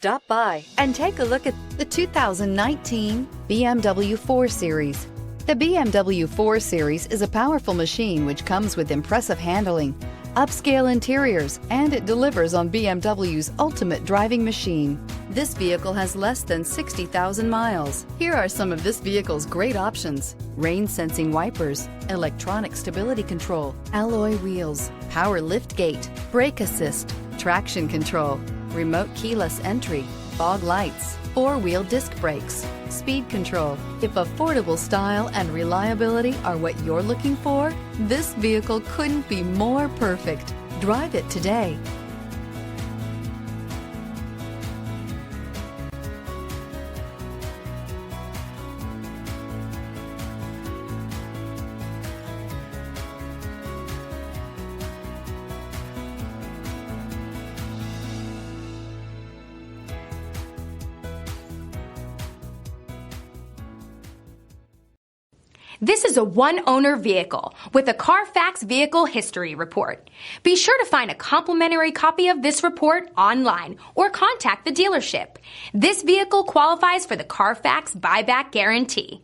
Stop by and take a look at the 2019 BMW 4 Series. The BMW 4 Series is a powerful machine which comes with impressive handling, upscale interiors, and it delivers on BMW's ultimate driving machine. This vehicle has less than 60,000 miles. Here are some of this vehicle's great options: rain-sensing wipers, electronic stability control, alloy wheels, power liftgate, brake assist, traction control, remote keyless entry, fog lights, four-wheel disc brakes, speed control. If affordable style and reliability are what you're looking for, this vehicle couldn't be more perfect. Drive it today. This is a one-owner vehicle with a Carfax Vehicle History Report. Be sure to find a complimentary copy of this report online or contact the dealership. This vehicle qualifies for the Carfax Buyback Guarantee.